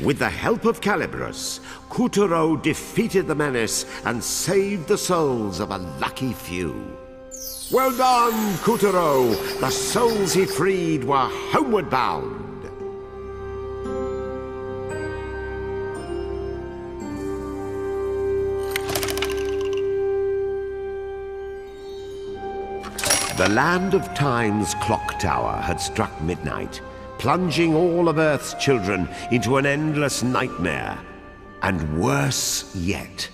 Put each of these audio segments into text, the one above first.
With the help of Calibros, Kuturo defeated the menace and saved the souls of a lucky few. Well done, Kuturo! The souls he freed were homeward bound. The Land of Time's clock tower had struck midnight, plunging all of Earth's children into an endless nightmare. And worse yet,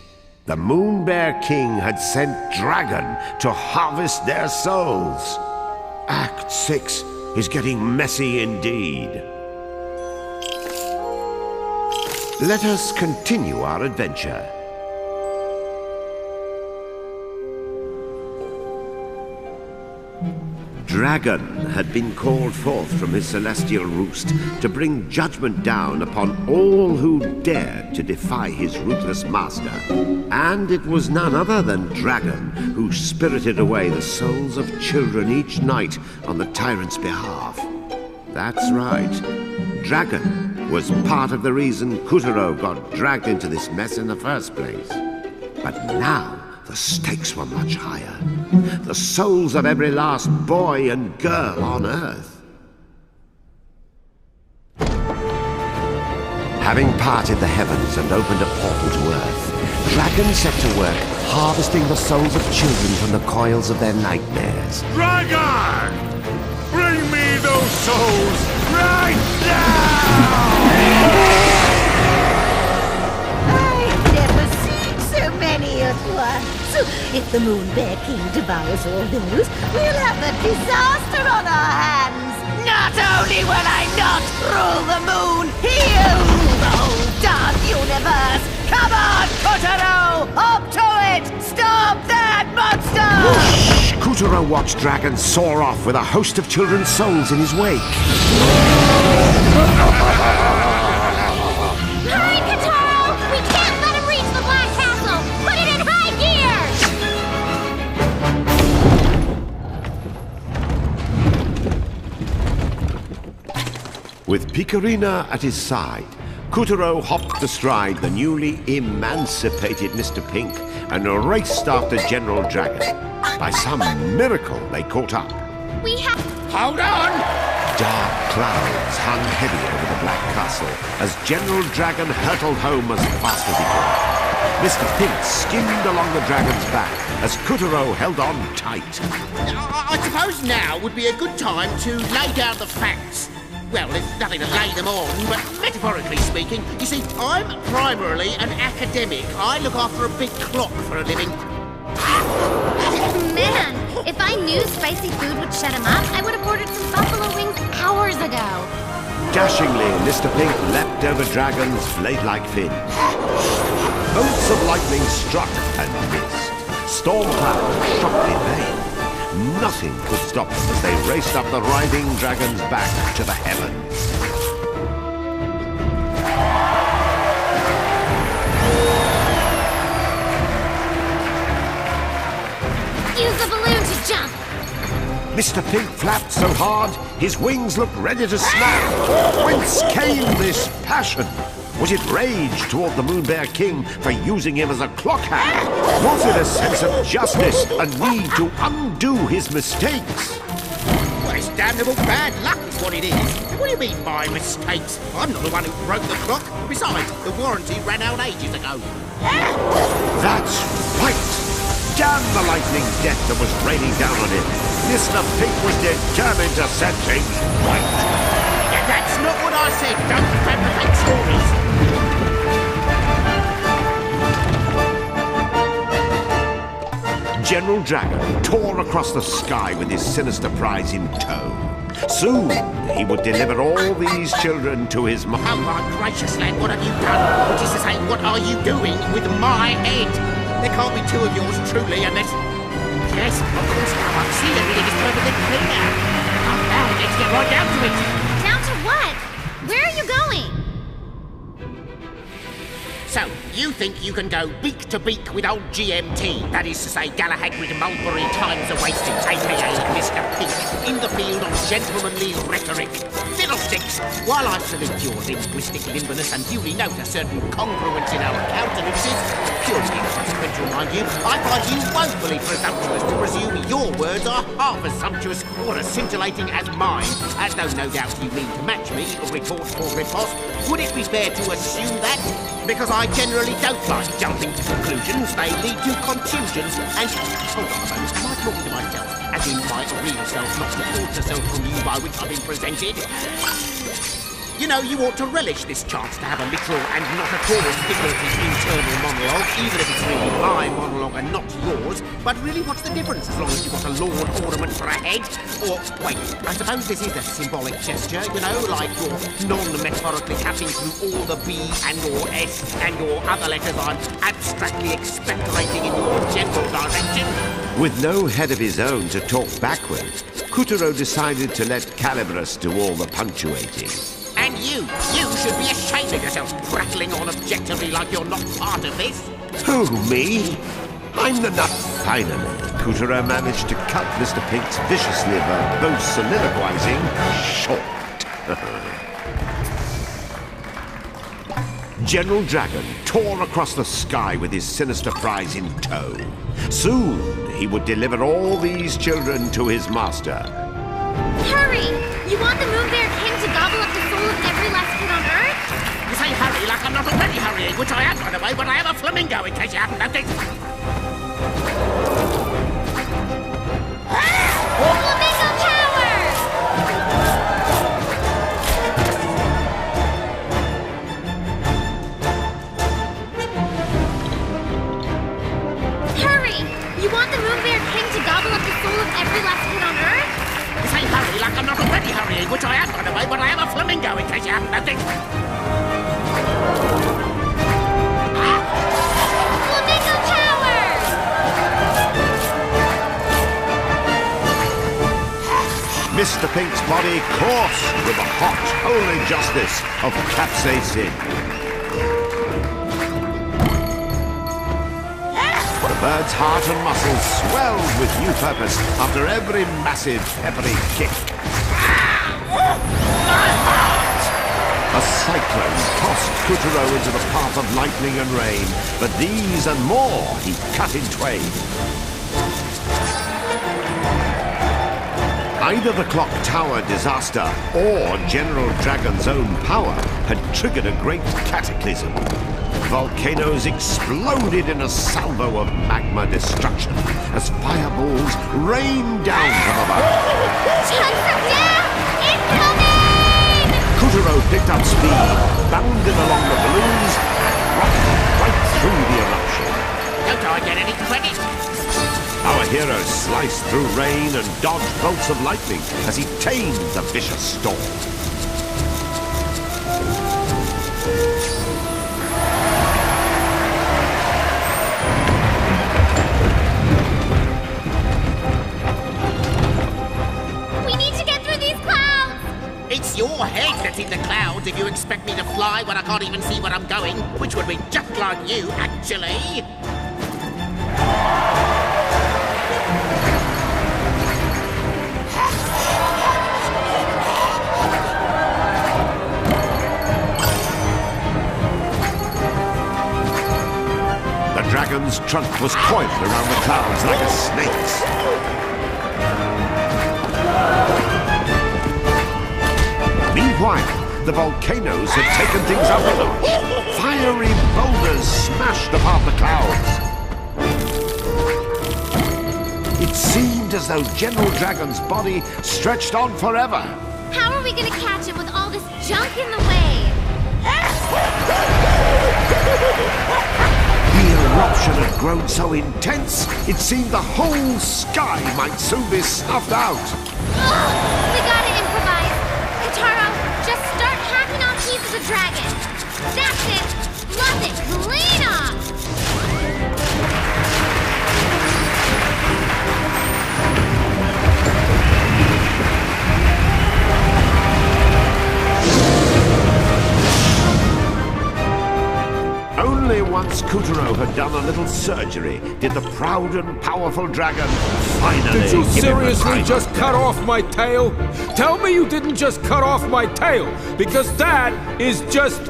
the Moon Bear King had sent Dragon to harvest their souls. Act 6 is getting messy indeed. Let us continue our adventure. Dragon had been called forth from his celestial roost to bring judgment down upon all who dared to defy his ruthless master. And it was none other than Dragon who spirited away the souls of children each night on the tyrant's behalf. That's right. Dragon was part of the reason Kuturo got dragged into this mess in the first place. But now, the stakes were much higher. The souls of every last boy and girl on Earth. Having parted the heavens and opened a portal to Earth, Dragon set to work harvesting the souls of children from the coils of their nightmares. Dragon! Bring me those souls right now! I've never seen so many at once. If the Moon Bear King devours all those, we'll have a disaster on our hands. Not only will I not rule the moon, he'll rule the whole dark universe. Come on, Kuturo! Up to it! Stop that monster! Whoosh! Kuturo watched Dragon soar off with a host of children's souls in his wake. Hurry, Kuturo! We can't let him reach the Black Castle! Put it in high gear! With Picarina at his side, Kuturo hopped astride the newly emancipated Mr. Pink and raced after General Dragon. By some miracle, they caught up. We have... Hold on! Dark clouds hung heavy over the Black Castle as General Dragon hurtled home as fast as he could. Mr. Pink skimmed along the dragon's back as Kuturo held on tight. I suppose now would be a good time to lay down the facts. Well, there's nothing to lay them on, but metaphorically speaking, you see, I'm primarily an academic. I look after a big clock for a living. Man, if I knew spicy food would shut him up, I would have ordered some buffalo wings hours ago. Dashingly, Mr. Pink leapt over Dragon's blade-like fins. Bolts of lightning struck and missed. Storm clouds shot in vain. Nothing could stop them as they raced up the writhing dragon's back to the heavens. Use the balloon to jump! Mr. Pink flapped so hard, his wings looked ready to snap. Whence came this passion? Was it rage toward the Moon Bear King for using him as a clock hand? Was it a sense of justice, a need to undo his mistakes? Well, it's damnable bad luck is what it is. What do you mean by mistakes? I'm not the one who broke the clock. Besides, the warranty ran out ages ago. That's right! Damn the lightning death that was raining down on him. Mr. Pink was determined to set things right. Yeah, that's not what I said. Don't fabricate stories. General Dragon tore across the sky with his sinister prize in tow. Soon, he would deliver all these children to his Oh, my gracious, lad, what have you done? Which is to say, what are you doing with my head? There can't be two of yours, truly, unless... Yes, of course, now I see everything is perfectly clear. Oh, now, let's get right down to it. Down to what? Where are you going? So, you think you can go beak to beak with old GMT, that is to say Galahad with Mulberry Times are wasting, aka Mr. Pink, in the field of gentlemanly rhetoric? Fiddlesticks! While I salute your linguistic limberness and duly note a certain congruence in our countenances, purely inconsequential, mind you, I find you woefully presumptuous to presume your words are half as sumptuous or as scintillating as mine, as though no doubt you mean to match me, report for riposte. Would it be fair to assume that? Because I generally don't like jumping to conclusions. They lead to contusions. And hold on a moment, am I talking to myself? As in my real self, not the alter self from you by which I've been presented? You know, you ought to relish this chance to have a literal and not at all figurative internal monologue, even if it's really my monologue and not yours. But really, what's the difference as long as you've got a lawn ornament for a head? Or, wait, I suppose this is a symbolic gesture, you know, like you're non-metaphorically cutting through all the B and or S and or other letters I'm abstractly expectorating in your general direction. With no head of his own to talk back with, Kuturo decided to let Calibras do all the punctuating. And you should be ashamed of yourself prattling on objectively like you're not part of this. Who, me? I'm the nut. Finally, Kuturo managed to cut Mr. Pink's viciously verbose soliloquizing short. General Dragon tore across the sky with his sinister prize in tow. Soon, he would deliver all these children to his master. Hurry! You want the Moon Bear King to gobble up the soul of every last kid on Earth? You say hurry like I'm not already hurrying, which I am, by the way, but I am a flamingo, in case you haven't noticed. Flamingo power! Hurry! You want the Moon Bear King to gobble up the soul of every last kid on Earth? You say hurry like I'm not already hurrying, which I am, by the way, but I am a flamingo, in case you haven't noticed. Flamingo power! Mr. Pink's body coursed with the hot, holy justice of capsaicin. The bird's heart and muscles swelled with new purpose after every massive, peppery kick. A cyclone tossed Kuturo into the path of lightning and rain, but these and more he cut in twain. Either the clock tower disaster or General Dragon's own power had triggered a great cataclysm. Volcanoes exploded in a salvo of magma destruction as fireballs rained down from above. Chunks of death! Incoming! Kuturo picked up speed, bounded along the balloons, and rocked right through the eruption. Don't I get any credit? Our hero sliced through rain and dodged bolts of lightning as he tamed the vicious storm. We need to get through these clouds! It's your head that's in the clouds if you expect me to fly when I can't even see where I'm going, which would be just like you, actually. The dragon's trunk was coiled around the clouds like a snake's. Meanwhile, the volcanoes had taken things up a notch. Fiery boulders smashed apart the clouds. It seemed as though General Dragon's body stretched on forever. How are we gonna catch him with all this junk in the way? The eruption had grown so intense, it seemed the whole sky might soon be snuffed out. Ugh, we gotta improvise. Kataro, just start hacking off pieces of dragon. That's it. Bluff it clean off. Only once Kuturo had done a little surgery did the proud and powerful dragon finally Did you give him the seriously time just of cut day. off my tail? Tell me you didn't just cut off my tail, because that is just...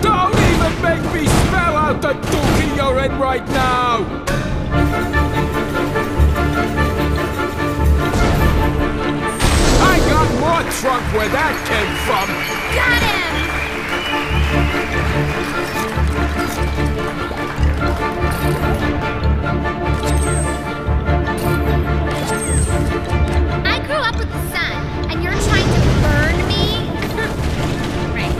Don't even make me spell out the dookie you're in right now! I got more trunk where that came from! Got him! I grew up with the sun, and you're trying to burn me? Right.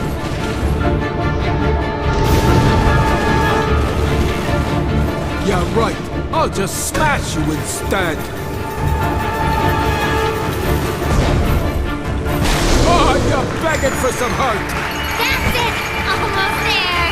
Yeah, right. I'll just smash you instead. Oh, you're begging for some hurt. That's it! Almost there!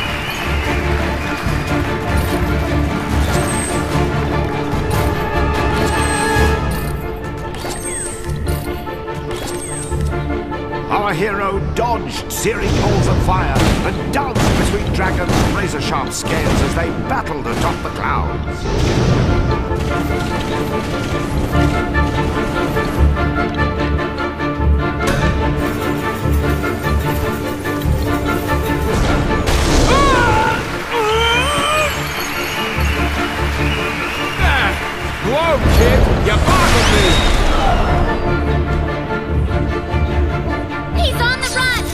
Our hero dodged searing balls of fire and danced between dragons' razor-sharp scales as they battled atop the clouds. Whoa, kid! You boggled me! He's on the run!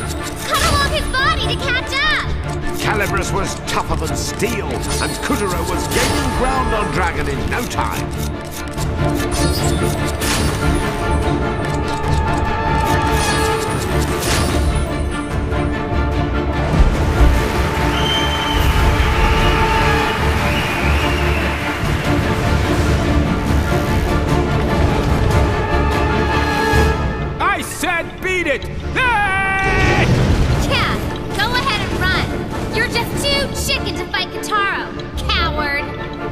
Cut along his body to catch up! Calabrus was tougher than steel, and Kuturo was gaining ground on Dragon in no time. I said beat it! Hey! Yeah, go ahead and run. You're just too chicken to fight Kataro, coward.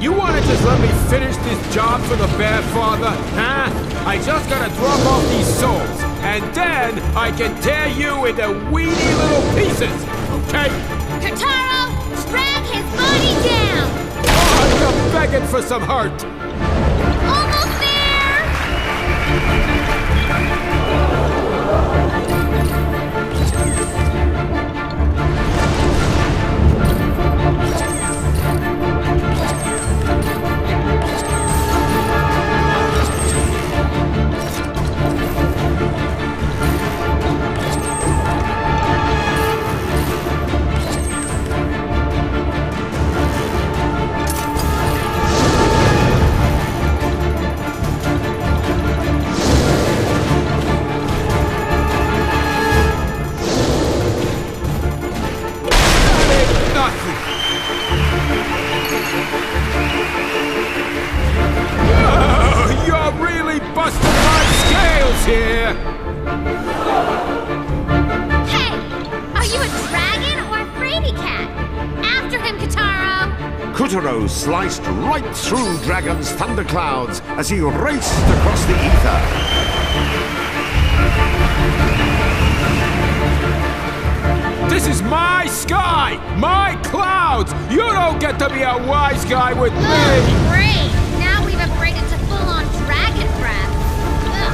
You wanna just let me finish this job for the Bear Father, huh? I just gotta drop off these souls, and then I can tear you into weedy little pieces, okay? Kataro, drag his body down! Oh, you're begging for some hurt! Almost there! Nothing. Oh, you're really busting my scales here! Hey, are you a dragon or a fraidy cat? After him, Kataro! Kuturo sliced right through Dragon's thunderclouds as he raced across the ether. This is my sky! My clouds! You don't get to be a wise guy with me! Oh, great! Now we've upgraded to full-on dragon breath. Ugh.